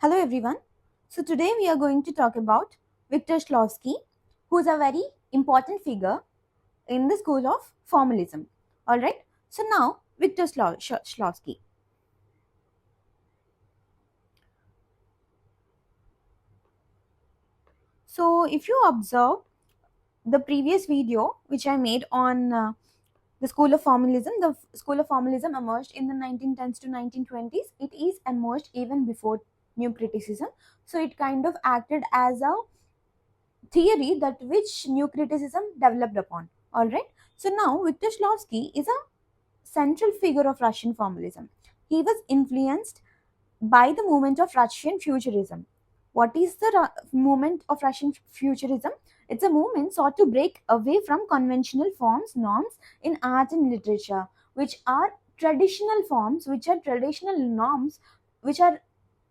Hello everyone. So today we are going to talk about Viktor Shklovsky, who is a very important figure in the school of formalism. All right. So now Viktor Shklovsky. So if you observe the previous video which I made on the school of formalism, the school of formalism emerged in the 1910s to 1920s. It is emerged even before new criticism. So it kind of acted as a theory that which new criticism developed upon. All right. So now Viktor Shklovsky is a central figure of Russian formalism. He was influenced by the movement of Russian futurism. What is the movement of Russian futurism? It's a movement sought to break away from conventional forms, norms in art and literature, which are traditional forms, which are traditional norms, which are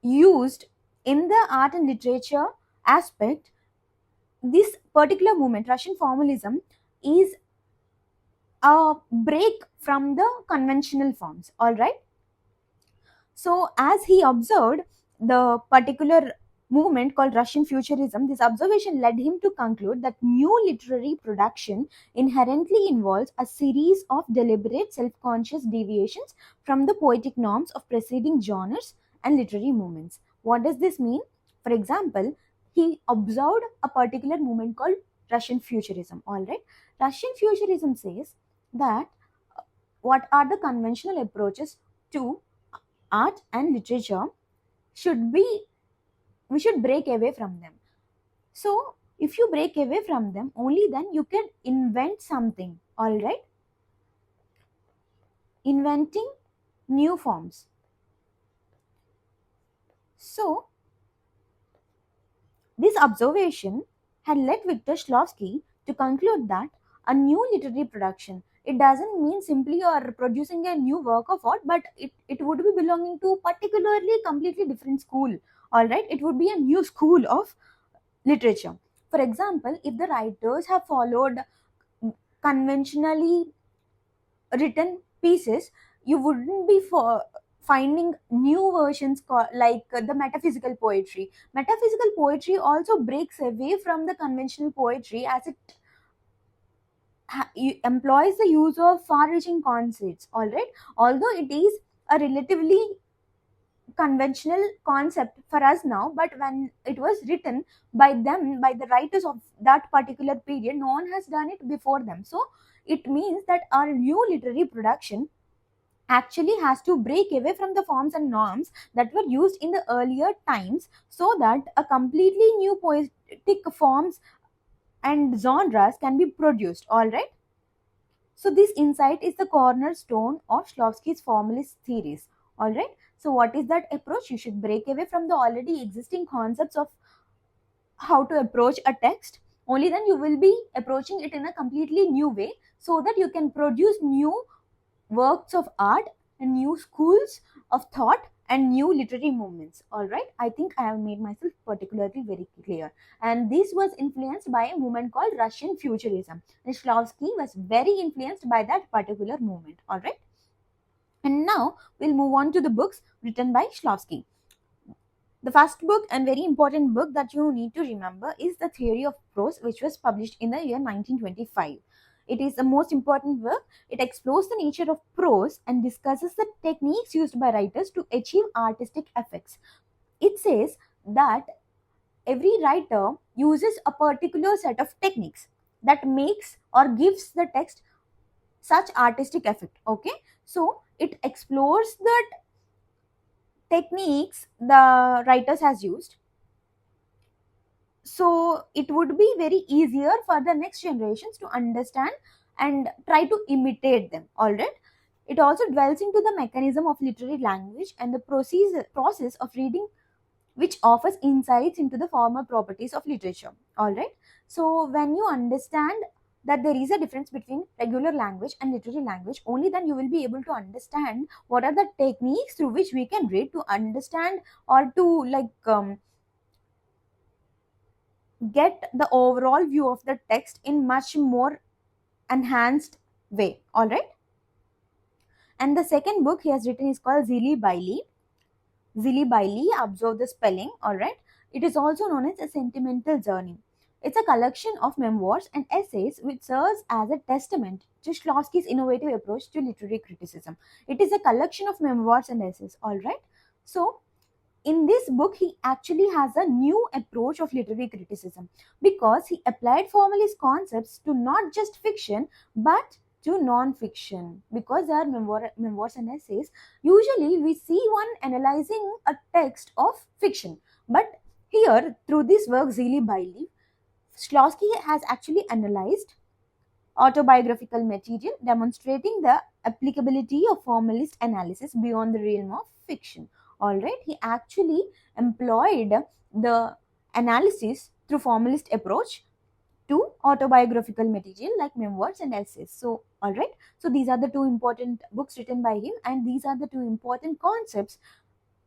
used in the art and literature aspect. This particular movement, Russian formalism, is a break from the conventional forms. All right. So, as he observed the particular movement called Russian futurism, this observation led him to conclude that new literary production inherently involves a series of deliberate self conscious deviations from the poetic norms of preceding genres and literary movements. What does this mean? For example, he observed a particular movement called Russian futurism. All right, Russian futurism says that what are the conventional approaches to art and literature should be, we should break away from them. So if you break away from them, only then you can invent something. All right, inventing new forms. So this observation had led Viktor Shklovsky to conclude that a new literary production, it doesn't mean simply you are producing a new work of art, but it would be belonging to particularly completely different school. All right, it would be a new school of literature. For example, if the writers have followed conventionally written pieces, you wouldn't be finding new versions like the metaphysical poetry. Metaphysical poetry also breaks away from the conventional poetry, as it employs the use of far-reaching concepts. All right, although it is a relatively conventional concept for us now, but when it was written by them, by the writers of that particular period, no one has done it before them. So it means that our new literary production actually has to break away from the forms and norms that were used in the earlier times, so that a completely new poetic forms and genres can be produced. All right, so this insight is the cornerstone of Shklovsky's formalist theories. All right. So what is that approach? You should break away from the already existing concepts of how to approach a text. Only then you will be approaching it in a completely new way, so that you can produce new works of art and new schools of thought and new literary movements. All right, I think I have made myself particularly very clear. And this was influenced by a movement called Russian futurism, and Shklovsky was very influenced by that particular movement. All right, and now we'll move on to the books written by Shklovsky. The first book and very important book that you need to remember is The Theory of Prose, which was published in the year 1925. It is the most important work. It explores the nature of prose and discusses the techniques used by writers to achieve artistic effects. It says that every writer uses a particular set of techniques that makes or gives the text such artistic effect. Okay, so it explores the techniques the writers has used, so it would be very easier for the next generations to understand and try to imitate them. All right, it also dwells into the mechanism of literary language and the process of reading, which offers insights into the formal properties of literature. All right, so when you understand that there is a difference between regular language and literary language, only then you will be able to understand what are the techniques through which we can read to understand or to get the overall view of the text in much more enhanced way. All right, and the second book he has written is called Zili Bailey. Zilli Bailey observed the spelling, alright. It is also known as a sentimental journey. It's a collection of memoirs and essays which serves as a testament to Shklovsky's innovative approach to literary criticism. It is a collection of memoirs and essays, alright. So, in this book, he actually has a new approach of literary criticism because he applied formalist concepts to not just fiction but to non-fiction. Because they are memoirs and essays, usually we see one analyzing a text of fiction, but here through this work Zilli Bailey, Shklovsky has actually analyzed autobiographical material, demonstrating the applicability of formalist analysis beyond the realm of fiction. Alright, he actually employed the analysis through formalist approach to autobiographical material like memoirs and essays. So, alright, so these are the two important books written by him, and these are the two important concepts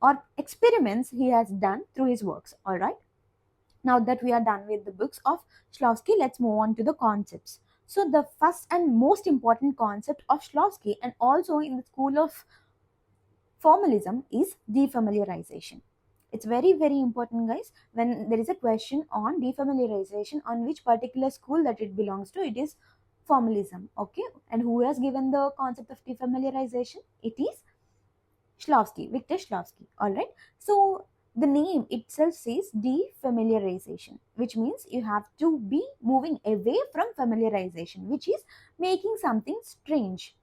or experiments he has done through his works. Alright, now that we are done with the books of Shklovsky, let's move on to the concepts. So the first and most important concept of Shklovsky and also in the school of formalism is defamiliarization. It's very, very important, guys. When there is a question on defamiliarization, on which particular school that it belongs to, it is formalism. Okay, and who has given the concept of defamiliarization? It is Shklovsky, Victor Shklovsky. Alright, so the name itself says defamiliarization, which means you have to be moving away from familiarization, which is making something strange.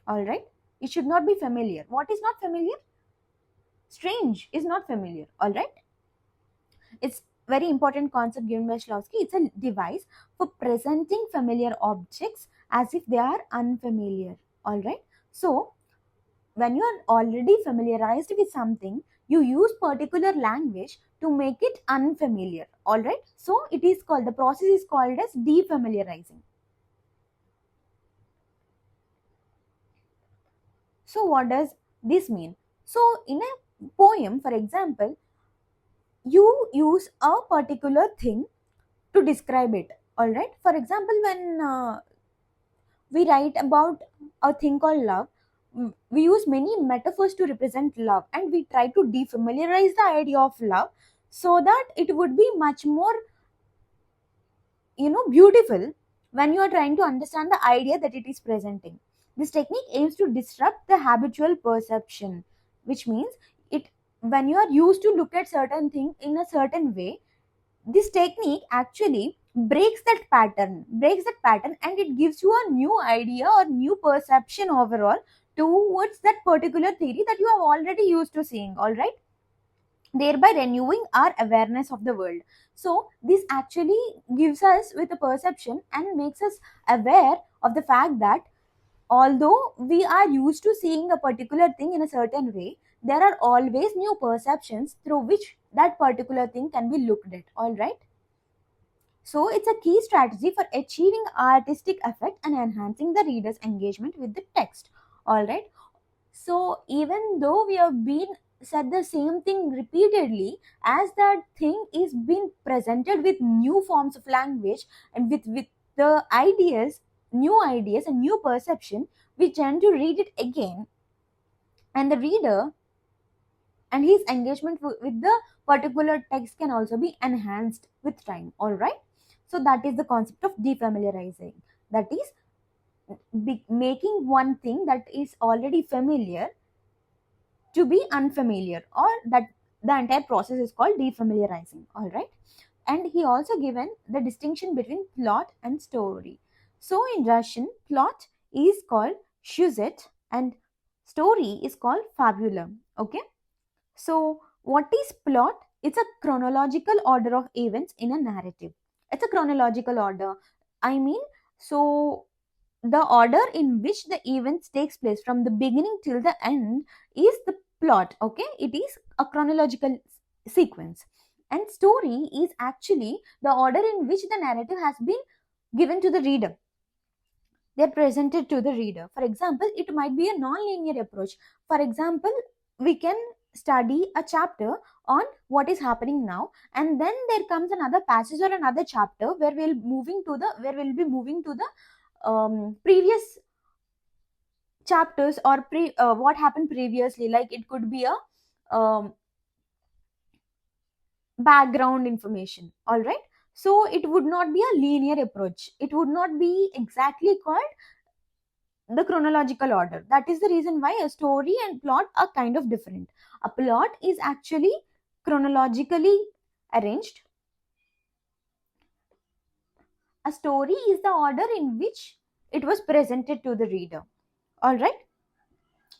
Alright, it should not be familiar. What is not familiar? Strange is not familiar. Alright, it's very important concept given by Shklovsky. It's a device for presenting familiar objects as if they are unfamiliar. Alright, so when you are already familiarized with something, you use particular language to make it unfamiliar. Alright, so it is called, the process is called as defamiliarizing. So what does this mean? So in a poem, for example, you use a particular thing to describe it. Alright, for example, when we write about a thing called love, we use many metaphors to represent love, and we try to defamiliarize the idea of love so that it would be much more beautiful when you are trying to understand the idea that it is presenting. This technique aims to disrupt the habitual perception, which means it when you are used to look at certain thing in a certain way, this technique actually breaks that pattern, and it gives you a new idea or new perception overall towards that particular theory that you have already used to seeing. All right, thereby renewing our awareness of the world. So this actually gives us with a perception and makes us aware of the fact that although we are used to seeing a particular thing in a certain way, there are always new perceptions through which that particular thing can be looked at. All right, so it's a key strategy for achieving artistic effect and enhancing the reader's engagement with the text. All right, so even though we have been said the same thing repeatedly, as that thing is being presented with new forms of language and with the new ideas and new perception, we tend to read it again, and the reader and his engagement with the particular text can also be enhanced with time. All right, so that is the concept of defamiliarizing, that is making one thing that is already familiar to be unfamiliar, or that the entire process is called defamiliarizing. All right, and he also given the distinction between plot and story. So in Russian, plot is called sюжет and story is called fabula. Okay, so what is plot? It's a chronological order of events in a narrative. It's a chronological order, I mean, so the order in which the events takes place from the beginning till the end is the plot. Okay, it is a chronological sequence, and story is actually the order in which the narrative has been given to the reader. They're presented to the reader. For example, it might be a non-linear approach. For example, we can study a chapter on what is happening now, and then there comes another passage or another chapter where we'll be moving to the previous chapters or what happened previously. Like it could be a um, background information. All right, so it would not be a linear approach, it would not be exactly called the chronological order. That is the reason why a story and plot are kind of different. A plot is actually chronologically arranged. A story is the order in which it was presented to the reader. All right.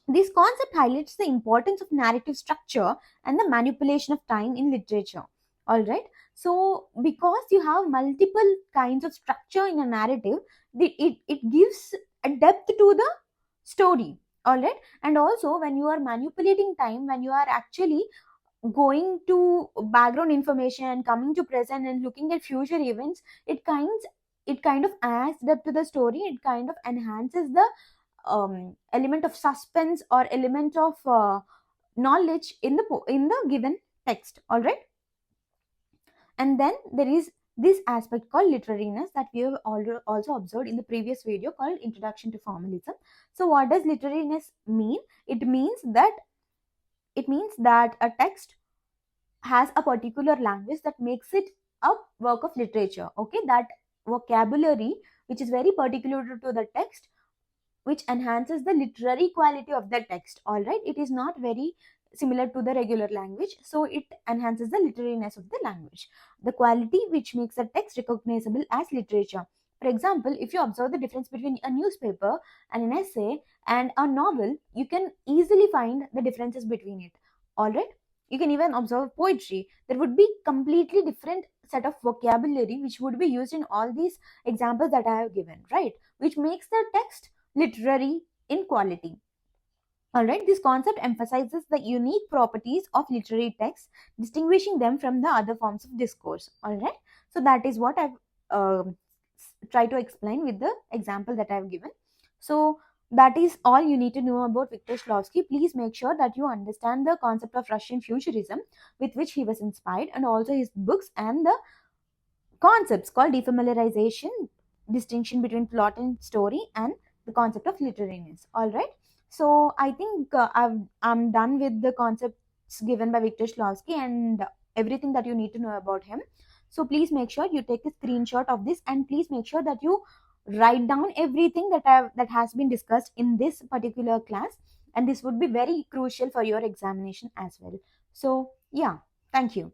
This concept highlights the importance of narrative structure and the manipulation of time in literature. All right. So, because you have multiple kinds of structure in a narrative, it gives a depth to the story. All right. And also, when you are manipulating time, when you are actually going to background information and coming to present and looking at future events, it kind of adds depth to the story, it kind of enhances the element of suspense or element of knowledge in the given text. All right. And then there is this aspect called literariness that we have also observed in the previous video called introduction to formalism. So what does literariness mean? It means that a text has a particular language that makes it a work of literature. Okay, that vocabulary which is very particular to the text, which enhances the literary quality of the text. All right, it is not very similar to the regular language, so it enhances the literariness of the language, the quality which makes the text recognizable as literature. For example, if you observe the difference between a newspaper and an essay and a novel, you can easily find the differences between it. All right, you can even observe poetry. There would be completely different set of vocabulary which would be used in all these examples that I have given, right, which makes the text literary in quality. All right, this concept emphasizes the unique properties of literary texts, distinguishing them from the other forms of discourse. All right, so that is what I've tried to explain with the example that I've given. So that is all you need to know about Viktor Shklovsky. Please make sure that you understand the concept of Russian futurism with which he was inspired, and also his books and the concepts called defamiliarization, distinction between plot and story, and the concept of literariness. All right, so I think I'm done with the concepts given by Viktor Shklovsky and everything that you need to know about him. So please make sure you take a screenshot of this, and please make sure that you write down everything that has been discussed in this particular class, and this would be very crucial for your examination as well. So yeah, thank you.